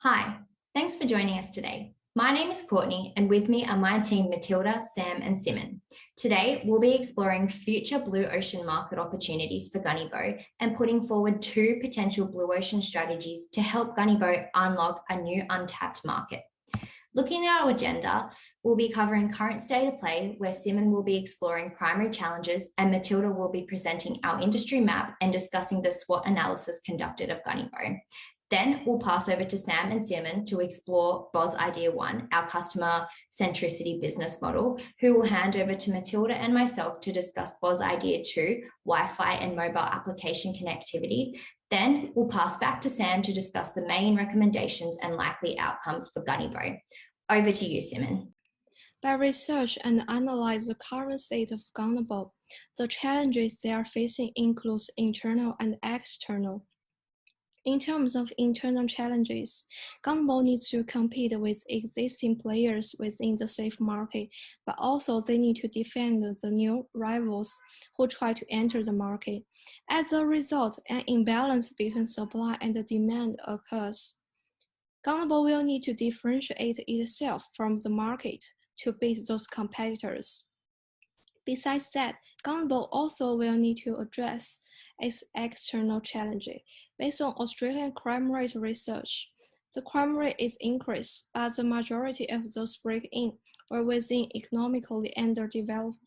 Hi, thanks for joining us today. My name is Courtney, and with me are my team Matilda, Sam, and Simon. Today, we'll be exploring future blue ocean market opportunities for Gunnybo and putting forward two potential blue ocean strategies to help Gunnybo unlock a new untapped market. Looking at our agenda, we'll be covering current state of play, where Simon will be exploring primary challenges and Matilda will be presenting our industry map and discussing the SWOT analysis conducted of Gunnybo. Then we'll pass over to Sam and Simon to explore BOS Idea 1, our customer centricity business model, who will hand over to Matilda and myself to discuss BOS Idea 2, Wi-Fi and mobile application connectivity. Then we'll pass back to Sam to discuss the main recommendations and likely outcomes for Gunnybo. Over to you, Simon. By research and analyze the current state of Gunnybo, the challenges they are facing includes internal and external. In terms of internal challenges, Gunnybo needs to compete with existing players within the safe market, but also they need to defend the new rivals who try to enter the market. As a result, an imbalance between supply and demand occurs. Gunnybo will need to differentiate itself from the market to beat those competitors. Besides that, Gunnybo also will need to address its external challenges. Based on Australian crime rate research, the crime rate is increased, but the majority of those break-in were within economically underdeveloped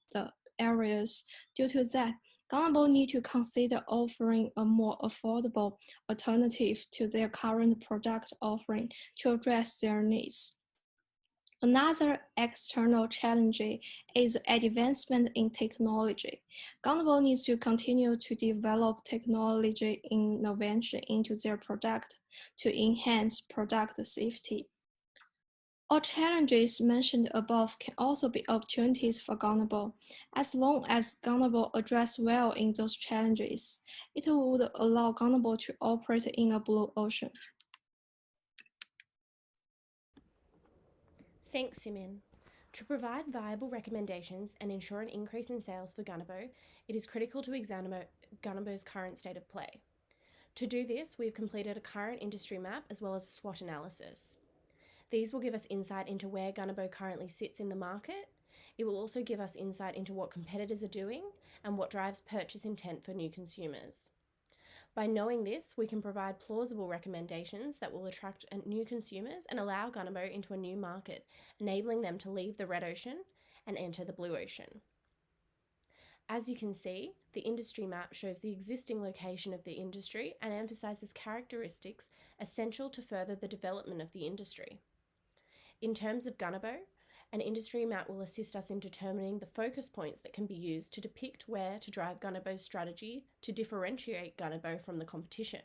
areas. Due to that, Gunnybo need to consider offering a more affordable alternative to their current product offering to address their needs. Another external challenge is advancement in technology. Gunnybo needs to continue to develop technology innovation into their product to enhance product safety. All challenges mentioned above can also be opportunities for Gunnybo. As long as Gunnybo address well in those challenges, it would allow Gunnybo to operate in a blue ocean. Thanks, Simon. To provide viable recommendations and ensure an increase in sales for Gunnybo, it is critical to examine Gunnybo's current state of play. To do this, we've completed a current industry map as well as a SWOT analysis. These will give us insight into where Gunnybo currently sits in the market. It will also give us insight into what competitors are doing and what drives purchase intent for new consumers. By knowing this, we can provide plausible recommendations that will attract new consumers and allow Gunnybo into a new market, enabling them to leave the red ocean and enter the blue ocean. As you can see, the industry map shows the existing location of the industry and emphasises characteristics essential to further the development of the industry. In terms of Gunnybo, an industry map will assist us in determining the focus points that can be used to depict where to drive Gunnybo's strategy to differentiate Gunnybo from the competition.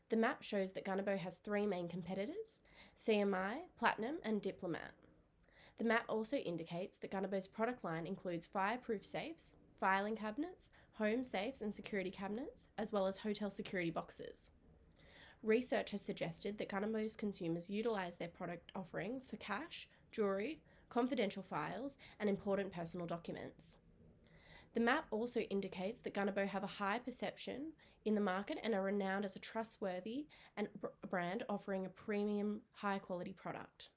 The map shows that Gunnybo has three main competitors: CMI, Platinum, and Diplomat. The map also indicates that Gunnybo's product line includes fireproof safes, filing cabinets, home safes and security cabinets, as well as hotel security boxes. Research has suggested that Gunnybo's consumers utilise their product offering for cash, jewellery, confidential files, and important personal documents. The map also indicates that Gunnybo have a high perception in the market and are renowned as a trustworthy and brand offering a premium, high-quality product.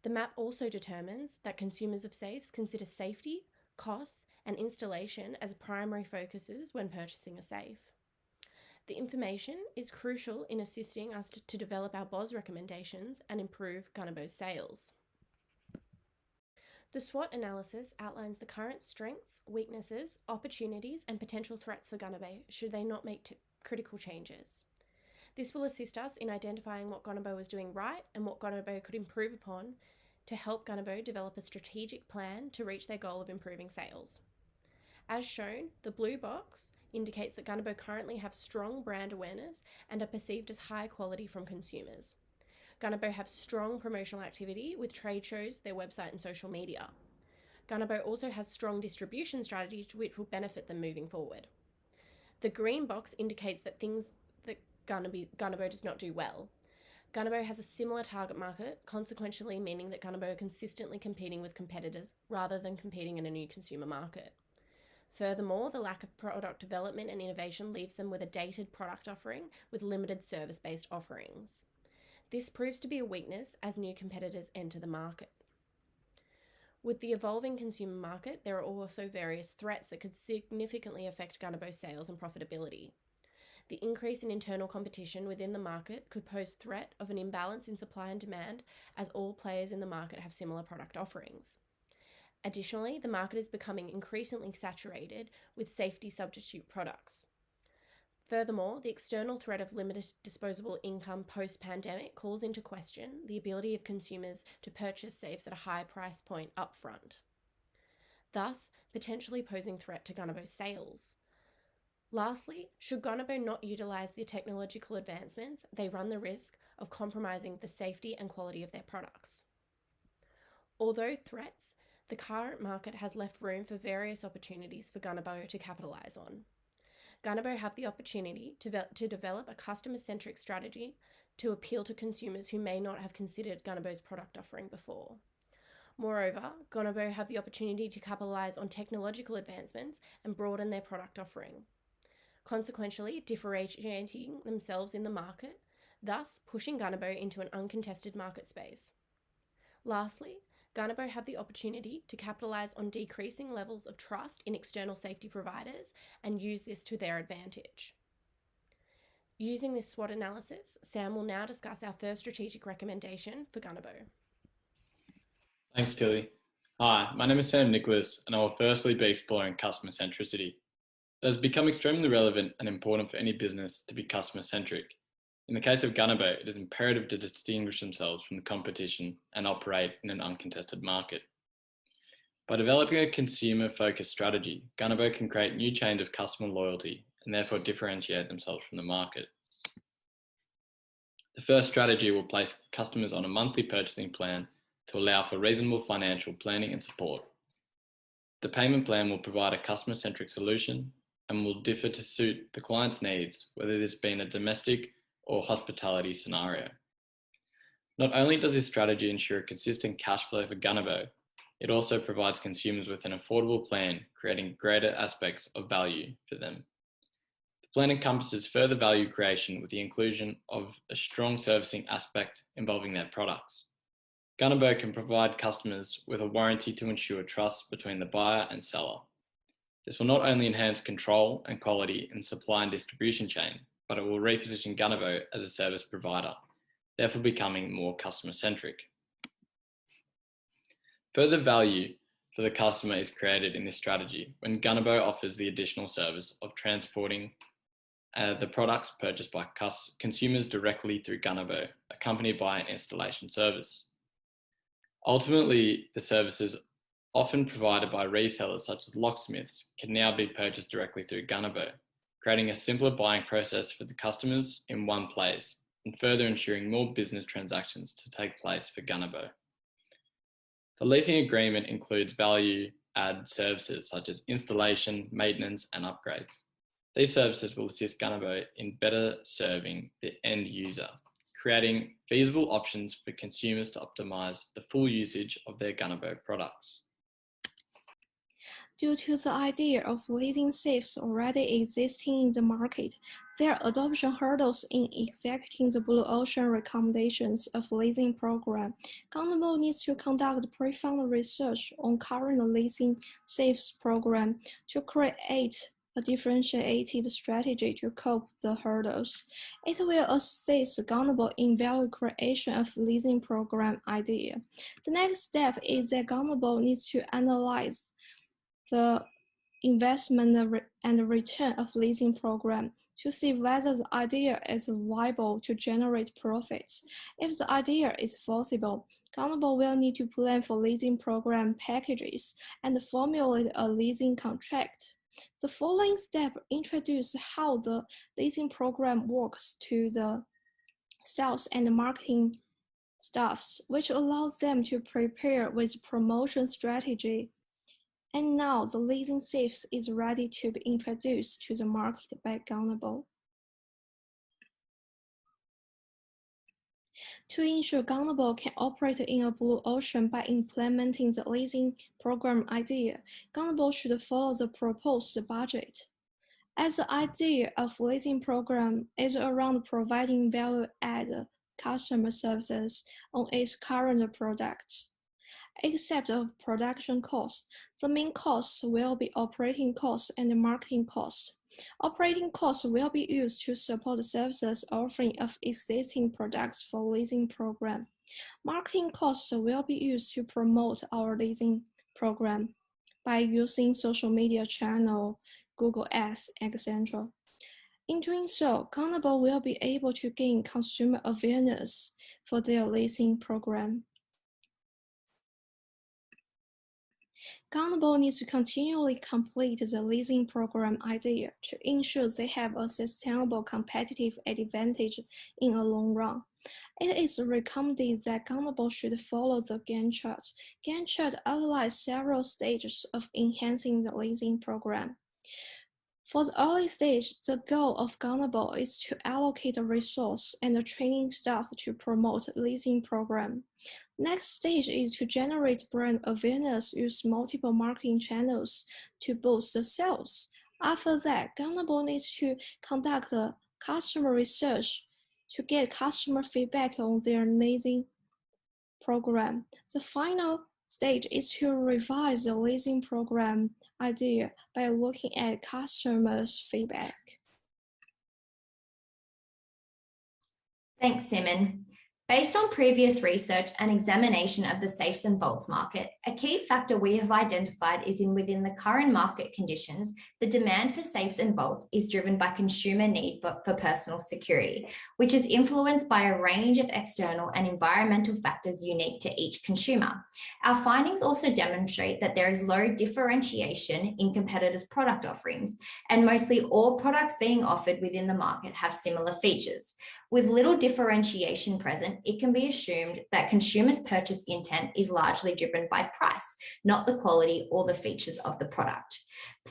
The map also determines that consumers of safes consider safety, costs, and installation as primary focuses when purchasing a safe. The information is crucial in assisting us to develop our BOS recommendations and improve Gunnybo's sales. The SWOT analysis outlines the current strengths, weaknesses, opportunities, and potential threats for Gunnybo should they not make critical changes. This will assist us in identifying what Gunnybo is doing right and what Gunnybo could improve upon to help Gunnybo develop a strategic plan to reach their goal of improving sales. As shown, the blue box indicates that Gunnybo currently have strong brand awareness and are perceived as high quality from consumers. Gunnybo have strong promotional activity with trade shows, their website and social media. Gunnybo also has strong distribution strategies which will benefit them moving forward. The green box indicates that things that Gunnybo does not do well. Gunnybo has a similar target market, consequently meaning that Gunnybo are consistently competing with competitors rather than competing in a new consumer market. Furthermore, the lack of product development and innovation leaves them with a dated product offering with limited service-based offerings. This proves to be a weakness as new competitors enter the market. With the evolving consumer market, there are also various threats that could significantly affect Gunnerbo's sales and profitability. The increase in internal competition within the market could pose threat of an imbalance in supply and demand, as all players in the market have similar product offerings. Additionally, the market is becoming increasingly saturated with safety substitute products. Furthermore, the external threat of limited disposable income post-pandemic calls into question the ability of consumers to purchase safes at a high price point upfront, thus potentially posing threat to Gunnerbo's sales. Lastly, should Gunnerbo not utilise the technological advancements, they run the risk of compromising the safety and quality of their products. Although threats, the current market has left room for various opportunities for Gunnerbo to capitalise on. Gunnerbo have the opportunity to develop a customer-centric strategy to appeal to consumers who may not have considered Gunnerbo's product offering before. Moreover, Gunnerbo have the opportunity to capitalise on technological advancements and broaden their product offering, consequentially differentiating themselves in the market, thus pushing Gunnerbo into an uncontested market space. Lastly, Gunnerbo have the opportunity to capitalise on decreasing levels of trust in external safety providers and use this to their advantage. Using this SWOT analysis, Sam will now discuss our first strategic recommendation for Gunnerbo. Thanks, Tilly. Hi, my name is Sam Nicholas, and I will firstly be exploring customer centricity. It has become extremely relevant and important for any business to be customer centric. In the case of Gunnerbo, it is imperative to distinguish themselves from the competition and operate in an uncontested market. By developing a consumer-focused strategy, Gunnerbo can create new chains of customer loyalty and therefore differentiate themselves from the market. The first strategy will place customers on a monthly purchasing plan to allow for reasonable financial planning and support. The payment plan will provide a customer-centric solution and will differ to suit the client's needs, whether this be in a domestic or hospitality scenario. Not only does this strategy ensure consistent cash flow for Gunnerbo, it also provides consumers with an affordable plan, creating greater aspects of value for them. The plan encompasses further value creation with the inclusion of a strong servicing aspect involving their products. Gunnerbo can provide customers with a warranty to ensure trust between the buyer and seller. This will not only enhance control and quality in supply and distribution chain, but it will reposition Gunnerbo as a service provider, therefore becoming more customer-centric. Further value for the customer is created in this strategy when Gunnerbo offers the additional service of transporting the products purchased by consumers directly through Gunnerbo, accompanied by an installation service. Ultimately, the services often provided by resellers such as locksmiths can now be purchased directly through Gunnerbo, creating a simpler buying process for the customers in one place and further ensuring more business transactions to take place for Gunnerbo. The leasing agreement includes value-add services such as installation, maintenance, and upgrades. These services will assist Gunnerbo in better serving the end user, creating feasible options for consumers to optimize the full usage of their Gunnerbo products. Due to the idea of leasing safes already existing in the market, there are adoption hurdles in executing the Blue Ocean recommendations of leasing program. Gunnerbo needs to conduct profound research on current leasing safes program to create a differentiated strategy to cope the hurdles. It will assist Gunnerbo in value creation of leasing program idea. The next step is that Gunnerbo needs to analyze the investment and return of leasing program to see whether the idea is viable to generate profits. If the idea is feasible, Gunnerbo will need to plan for leasing program packages and formulate a leasing contract. The following step introduce how the leasing program works to the sales and marketing staffs, which allows them to prepare with promotion strategy. And now the leasing safes is ready to be introduced to the market by Gunnerbo. To ensure Gunnerbo can operate in a blue ocean by implementing the leasing program idea, Gunnerbo should follow the proposed budget. As the idea of leasing program is around providing value-add customer services on its current products. Except of production costs, the main costs will be operating costs and marketing costs. Operating costs will be used to support the services offering of existing products for leasing program. Marketing costs will be used to promote our leasing program by using social media channel, Google Ads, etc. In doing so, Gunnable will be able to gain consumer awareness for their leasing program. Gunnable needs to continually complete the leasing program idea to ensure they have a sustainable competitive advantage in the long run. It is recommended that Gunnable should follow the Gantt chart. Gantt chart outlines several stages of enhancing the leasing program. For the early stage, the goal of Gunnable is to allocate a resource and a training staff to promote the leasing program. Next stage is to generate brand awareness, use multiple marketing channels to boost the sales. After that, Gunnable needs to conduct a customer research to get customer feedback on their leasing program. The final stage is to revise the leasing program idea by looking at customers' feedback. Thanks, Simon. Based on previous research and examination of the safes and vaults market, a key factor we have identified is within the current market conditions, the demand for safes and vaults is driven by consumer need for personal security, which is influenced by a range of external and environmental factors unique to each consumer. Our findings also demonstrate that there is low differentiation in competitors' product offerings, and mostly all products being offered within the market have similar features. With little differentiation present, it can be assumed that consumers' purchase intent is largely driven by price, not the quality or the features of the product.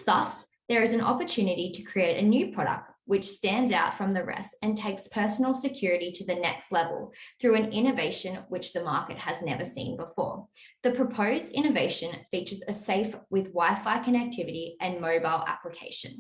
Thus, there is an opportunity to create a new product which stands out from the rest and takes personal security to the next level through an innovation which the market has never seen before. The proposed innovation features a safe with Wi-Fi connectivity and mobile application.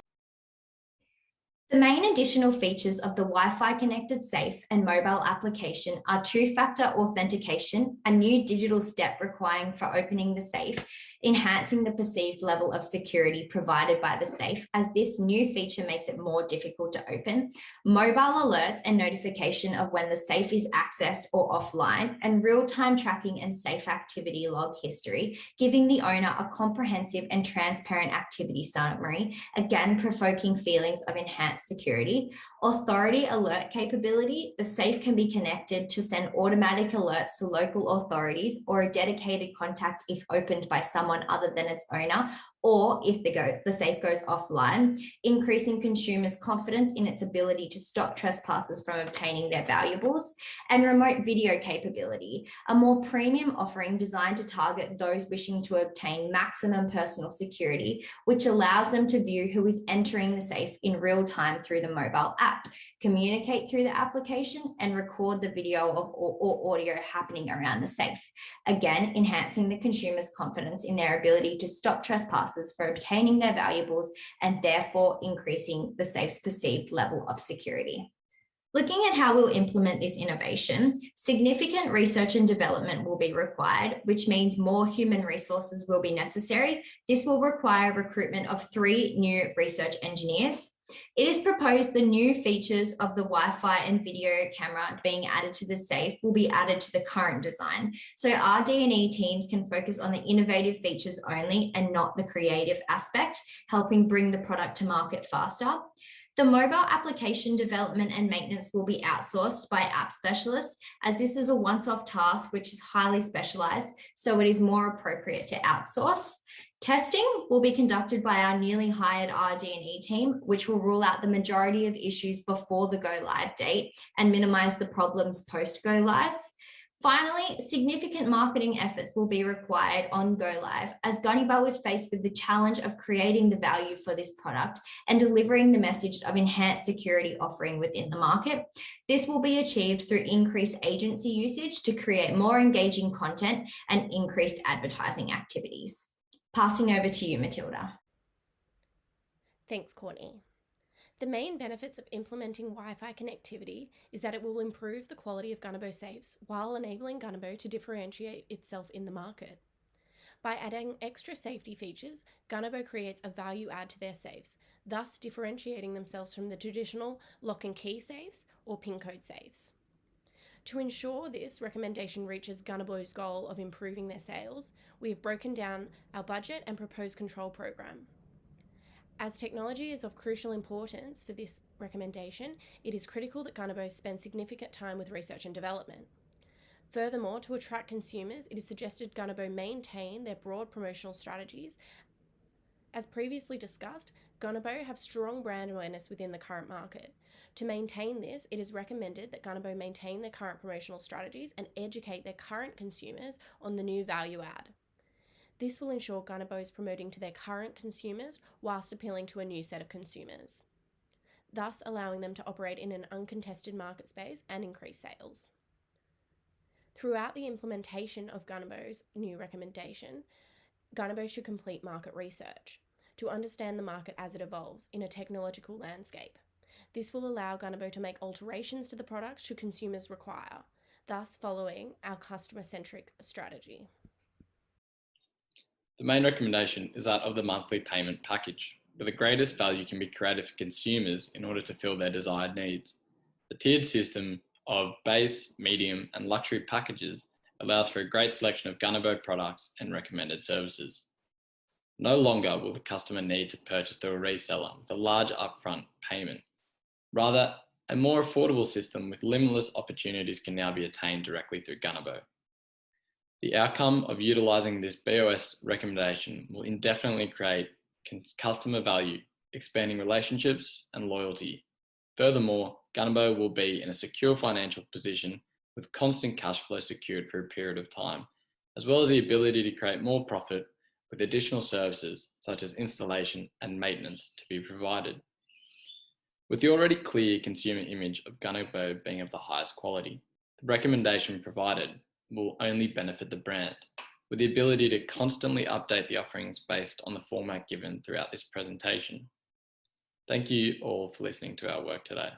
The main additional features of the Wi-Fi connected safe and mobile application are two-factor authentication, a new digital step requiring for opening the safe, enhancing the perceived level of security provided by the safe, as this new feature makes it more difficult to open, mobile alerts and notification of when the safe is accessed or offline, and real-time tracking and safe activity log history, giving the owner a comprehensive and transparent activity summary, again provoking feelings of enhanced security. Authority alert capability, the safe can be connected to send automatic alerts to local authorities or a dedicated contact if opened by someone other than its owner, or if the safe goes offline, increasing consumers' confidence in its ability to stop trespassers from obtaining their valuables, and remote video capability, a more premium offering designed to target those wishing to obtain maximum personal security, which allows them to view who is entering the safe in real time through the mobile app, communicate through the application, and record the video or audio happening around the safe, again enhancing the consumer's confidence in their ability to stop trespassers for obtaining their valuables and therefore increasing the safe's perceived level of security. Looking at how we'll implement this innovation, significant research and development will be required, which means more human resources will be necessary. This will require recruitment of 3 new research engineers. It is proposed the new features of the Wi-Fi and video camera being added to the safe will be added to the current design. So RD&E teams can focus on the innovative features only and not the creative aspect, helping bring the product to market faster. The mobile application development and maintenance will be outsourced by app specialists, as this is a once-off task which is highly specialized, so it is more appropriate to outsource. Testing will be conducted by our newly hired RD&E team, which will rule out the majority of issues before the go-live date and minimize the problems post-go-live. Finally, significant marketing efforts will be required on go live, as Gunnable is faced with the challenge of creating the value for this product and delivering the message of enhanced security offering within the market. This will be achieved through increased agency usage to create more engaging content and increased advertising activities. Passing over to you, Matilda. Thanks, Courtney. The main benefits of implementing Wi-Fi connectivity is that it will improve the quality of Gunabo safes while enabling Gunabo to differentiate itself in the market. By adding extra safety features, Gunabo creates a value add to their safes, thus differentiating themselves from the traditional lock and key safes or PIN code safes. To ensure this recommendation reaches Gunabo's goal of improving their sales, we have broken down our budget and proposed control program. As technology is of crucial importance for this recommendation, it is critical that Gunabo spend significant time with research and development. Furthermore, to attract consumers, it is suggested Gunabo maintain their broad promotional strategies. As previously discussed, Gunabo have strong brand awareness within the current market. To maintain this, it is recommended that Gunabo maintain their current promotional strategies and educate their current consumers on the new value add. This will ensure Gunabo is promoting to their current consumers whilst appealing to a new set of consumers, thus allowing them to operate in an uncontested market space and increase sales. Throughout the implementation of Gunabo's new recommendation, Gunabo should complete market research to understand the market as it evolves in a technological landscape. This will allow Gunabo to make alterations to the products should consumers require, thus following our customer-centric strategy. The main recommendation is that of the monthly payment package, where the greatest value can be created for consumers in order to fill their desired needs. The tiered system of base, medium, and luxury packages allows for a great selection of Gunabo products and recommended services. No longer will the customer need to purchase through a reseller with a large upfront payment. Rather, a more affordable system with limitless opportunities can now be attained directly through Gunabo. The outcome of utilising this BOS recommendation will indefinitely create customer value, expanding relationships and loyalty. Furthermore, Gunabo will be in a secure financial position with constant cash flow secured for a period of time, as well as the ability to create more profit with additional services such as installation and maintenance to be provided. With the already clear consumer image of Gunabo being of the highest quality, the recommendation provided will only benefit the brand, with the ability to constantly update the offerings based on the format given throughout this presentation. Thank you all for listening to our work today.